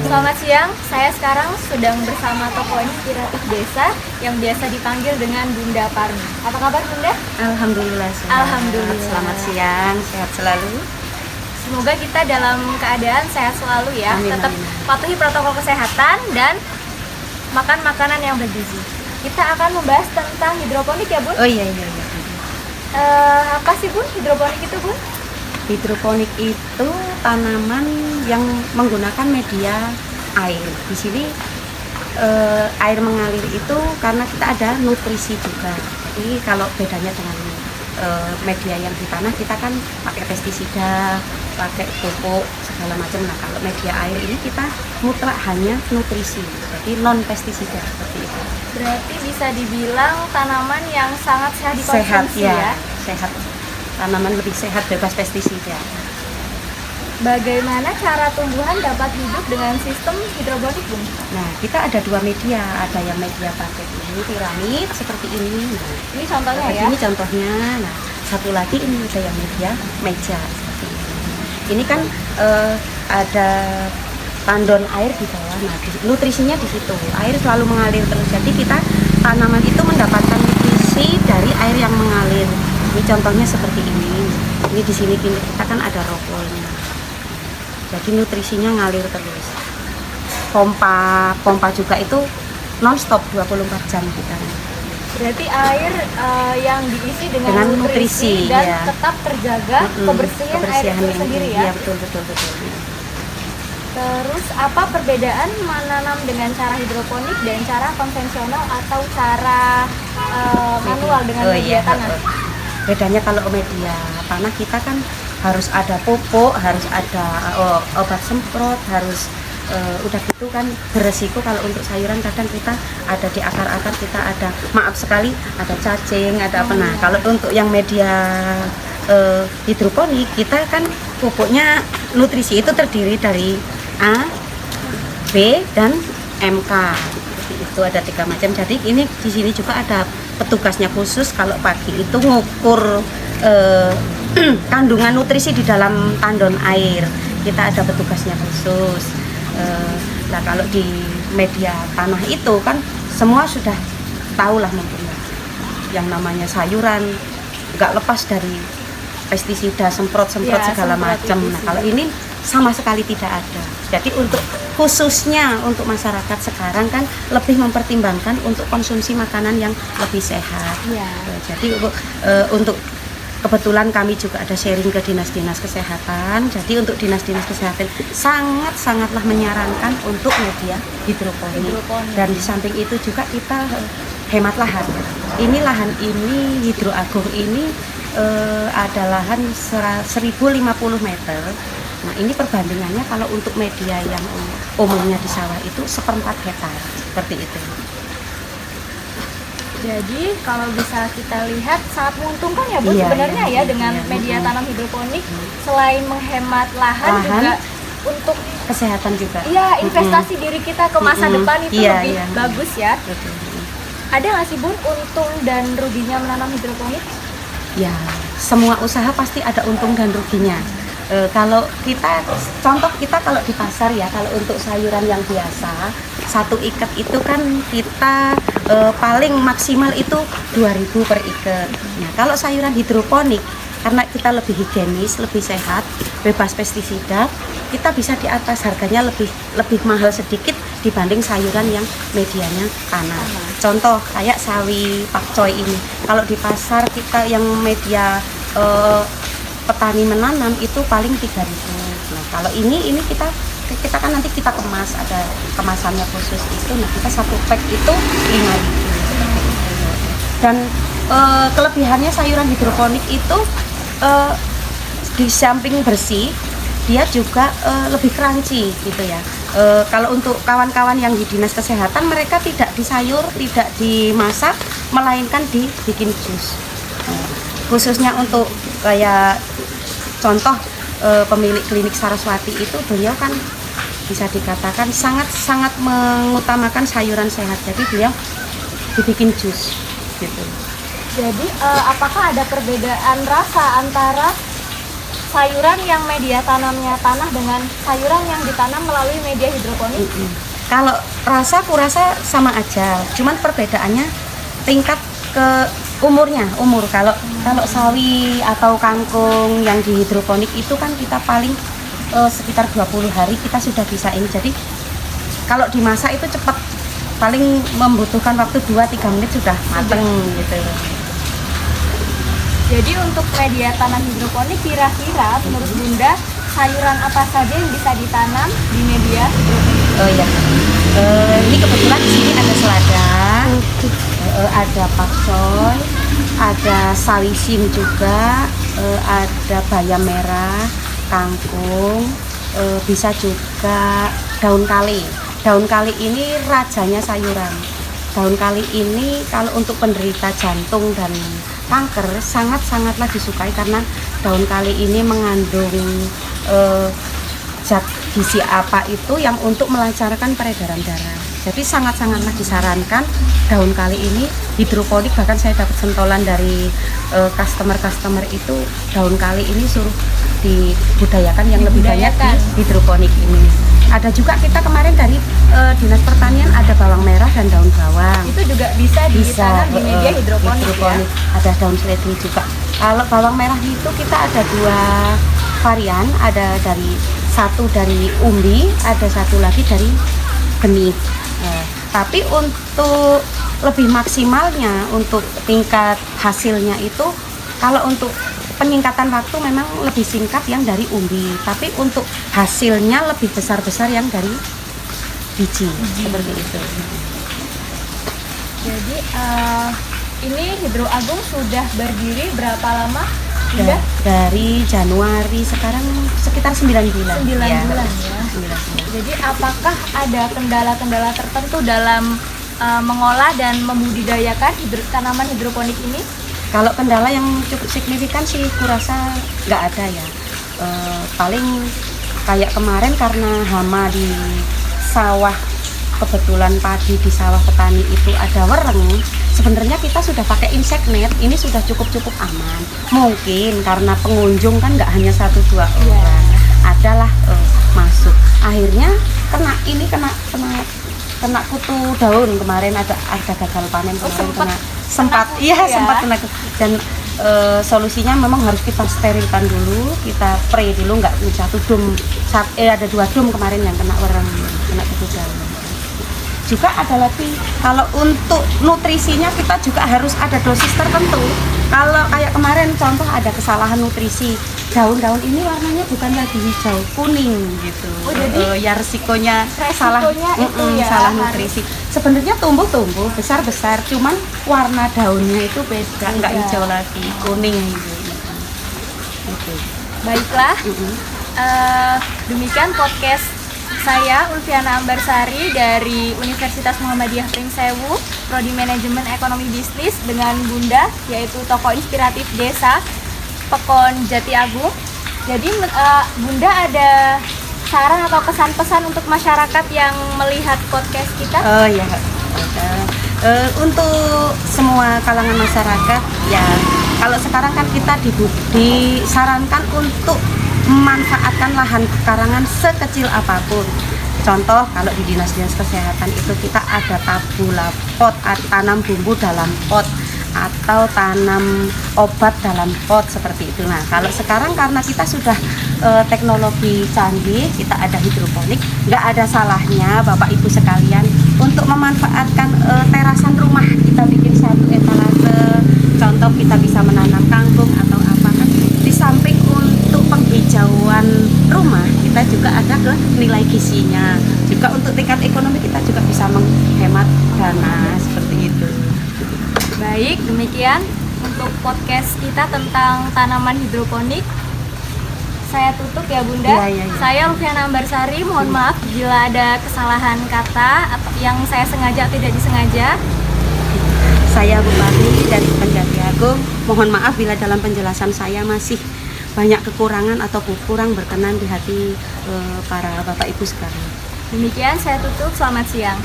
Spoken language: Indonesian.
Selamat siang, saya sekarang sedang bersama tokoh inspiratif desa yang biasa dipanggil dengan Bunda Parmi. Apa kabar Bunda? Alhamdulillah sehat. Alhamdulillah. Selamat siang, sehat selalu. Semoga kita dalam keadaan sehat selalu ya. Amin, Tetap amin. patuhi protokol kesehatan dan makan makanan yang bergizi. Kita akan membahas tentang hidroponik ya Bun. Oh iya. Apa sih Bun hidroponik itu Bun? Hidroponik itu tanaman yang menggunakan media air. Di sini air mengalir itu karena kita ada nutrisi juga. Jadi kalau bedanya dengan media yang di tanah, kita kan pakai pestisida, pakai pupuk segala macam. Nah kalau media air ini kita mutlak hanya nutrisi, jadi non pestisida seperti itu. Berarti bisa dibilang tanaman yang sangat sehat dikonsumsi ya. Sehat. Tanaman lebih sehat, bebas pestisida. Bagaimana cara tumbuhan dapat hidup dengan sistem hidroponik Bun? Nah, kita ada dua media, ada yang media pakai ini piramid seperti ini. Nah, Ini contohnya seperti ya. ini contohnya. Nah, satu lagi ini ada yang media meja seperti ini. Ini kan ada tandon air di bawah. Nah, nutrisinya di situ. Air selalu mengalir terus. Jadi kita tanaman itu mendapatkan nutrisi dari air yang mengalir. Ini contohnya seperti ini. Ini di sini kita kan ada rollnya. Jadi nutrisinya ngalir terus. Pompa juga itu non-stop 24 jam kita. Berarti air yang diisi dengan nutrisi dan ya. tetap terjaga kebersihan air itu sendiri ya. Iya, betul. Terus apa perbedaan menanam dengan cara hidroponik dan cara konvensional atau cara manual dengan media tanah? Bedanya kalau media tanah kita kan harus ada pupuk, harus ada obat semprot, harus udah gitu kan beresiko. Kalau untuk sayuran kadang kita ada di akar-akar, kita ada, maaf sekali, ada cacing, ada apa. Nah kalau untuk yang media hidroponik kita kan pupuknya nutrisi itu terdiri dari A, B dan MK. Itu ada 3 macam. Jadi ini di sini juga ada petugasnya khusus. Kalau pagi itu ngukur kandungan nutrisi di dalam tandon air, kita ada petugasnya khusus. Nah kalau di media tanah itu kan semua sudah tahu lah mungkin yang namanya sayuran nggak lepas dari pestisida, semprot Ya, segala macam. Nah kalau ini sama sekali tidak ada. Jadi untuk khususnya untuk masyarakat sekarang kan lebih mempertimbangkan untuk konsumsi makanan yang lebih sehat. Ya. Jadi untuk kebetulan kami juga ada sharing ke dinas-dinas kesehatan. Jadi untuk dinas-dinas kesehatan sangatlah menyarankan untuk media hidroponik. Dan di samping itu juga kita hemat lahan. Ini lahan ini hidroagung ini ada lahan 1050 meter. Nah ini perbandingannya kalau untuk media yang umumnya di sawah itu 1/4 hektar seperti itu. Jadi kalau bisa kita lihat sangat menguntungkan ya Bu sebenarnya ya dengan media tanam hidroponik. Selain menghemat lahan juga untuk kesehatan juga. Iya, investasi diri kita ke masa depan itu lebih bagus ya. Betul. Ada nggak sih Bun untung dan ruginya menanam hidroponik? Ya, semua usaha pasti ada untung dan ruginya. Kalau kita, contoh kita kalau di pasar ya, kalau untuk sayuran yang biasa, 1 ikat itu kan kita paling maksimal itu 2.000 per ikat. Nah, kalau sayuran hidroponik, karena kita lebih higienis, lebih sehat, bebas pestisida, kita bisa di atas, harganya lebih mahal sedikit dibanding sayuran yang medianya tanah. Contoh kayak sawi pakcoy ini, kalau di pasar kita yang media petani menanam itu paling 3.000. Nah kalau ini kita kan nanti kita kemas, ada kemasannya khusus itu. Nah kita 1 pack itu 5.000. Dan kelebihannya sayuran hidroponik itu di samping bersih, dia juga lebih crunchy gitu ya. Kalau untuk kawan-kawan yang di dinas kesehatan, mereka tidak disayur, tidak dimasak, melainkan dibikin jus. Khususnya untuk kayak contoh pemilik klinik Saraswati itu, beliau kan bisa dikatakan sangat mengutamakan sayuran sehat. Jadi beliau dibikin jus gitu. Jadi apakah ada perbedaan rasa antara sayuran yang media tanamnya tanah dengan sayuran yang ditanam melalui media hidroponik? Kalau kurasa sama aja, cuman perbedaannya tingkat ke umur. Kalau sawi atau kangkung yang di hidroponik itu kan kita paling sekitar 20 hari kita sudah bisa ini. Jadi kalau dimasak itu cepat, paling membutuhkan waktu 2-3 menit sudah mateng gitu. Jadi untuk media tanam hidroponik kira-kira menurut Bunda sayuran apa saja yang bisa ditanam di media hidroponik? Oh iya. Ini kebetulan di sini ada selada, ada pakcoy, ada sawi sim juga, ada bayam merah, kangkung, bisa juga daun kali. Daun kali ini rajanya sayuran. Daun kali ini kalau untuk penderita jantung dan kanker sangat-sangatlah disukai karena daun kali ini mengandung zat gizi apa itu yang untuk melancarkan peredaran darah. Jadi sangat-sangatlah disarankan daun kali ini hidroponik. Bahkan saya dapat sentolan dari customer itu, daun kali ini suruh dibudayakan yang lebih banyak di hidroponik ini. Ada juga kita kemarin dari Dinas Pertanian ada bawang merah dan daun bawang. Itu juga bisa ditanam di media hidroponik. Ya? Ada daun seledri juga. Kalau bawang merah itu kita ada 2 varian, ada satu dari umbi, ada satu lagi dari benih. Tapi untuk lebih maksimalnya untuk tingkat hasilnya itu, kalau untuk peningkatan waktu memang lebih singkat yang dari umbi, tapi untuk hasilnya lebih besar-besar yang dari biji. Seperti itu. Jadi ini Hidro Agung sudah berdiri berapa lama? Sudah? Dari Januari, sekarang sekitar 9 bulan. 9 bulan ya. 9 bulan. Jadi apakah ada kendala-kendala tertentu dalam mengolah dan membudidayakan tanaman hidroponik ini? Kalau kendala yang cukup signifikan sih kurasa nggak ada ya. Paling kayak kemarin karena hama di sawah, kebetulan padi di sawah petani itu ada wereng. Sebenarnya kita sudah pakai insect net, ini sudah cukup aman. Mungkin karena pengunjung kan nggak hanya 1-2 orang, adalah masuk. Akhirnya kena kutu daun kemarin, ada gagal panen kemarin, sempat kena. Dan solusinya memang harus kita sterilkan dulu, kita spray dulu, nggak 1 dum, ada 2 dum kemarin yang kena wereng, kena kutu daun. Juga ada lagi, kalau untuk nutrisinya kita juga harus ada dosis tertentu. Kalau kayak kemarin contoh ada kesalahan nutrisi, daun-daun ini warnanya bukan lagi hijau, kuning gitu. Oh, jadi resikonya salah nutrisi. Sebenarnya tumbuh besar-besar, cuman warna daunnya itu beda, nggak hijau lagi, kuning gitu. Baiklah, demikian podcast saya Ulfiana Ambarsari dari Universitas Muhammadiyah Prinsèwu, Prodi Manajemen Ekonomi Bisnis dengan Bunda, yaitu tokoh inspiratif desa Pekon Jati Agung. Jadi Bunda ada saran atau kesan-pesan untuk masyarakat yang melihat podcast kita? Oh iya, untuk semua kalangan masyarakat ya, kalau sekarang kan kita disarankan untuk memanfaatkan lahan pekarangan sekecil apapun. Contoh kalau di dinas-dinas kesehatan itu kita ada tabula pot, tanam bumbu dalam pot atau tanam obat dalam pot seperti itu. Nah kalau sekarang karena kita sudah teknologi canggih, kita ada hidroponik, nggak ada salahnya Bapak Ibu sekalian untuk memanfaatkan terasan rumah. Kita bikin 1 etalase, contoh kita bisa menanam kangkung atau apa kan. Di samping untuk penghijauan rumah, kita juga ada ke nilai gizinya. Juga untuk tingkat ekonomi kita juga bisa menghemat dana seperti itu. Baik, demikian untuk podcast kita tentang tanaman hidroponik. Saya tutup ya Bunda. Ya. Saya Ulfiana Ambarsari, mohon maaf bila ada kesalahan kata atau yang saya sengaja atau tidak disengaja. Saya Bupati dari Jati Agung, mohon maaf bila dalam penjelasan saya masih banyak kekurangan atau kurang berkenan di hati para Bapak Ibu sekalian. Demikian saya tutup, selamat siang.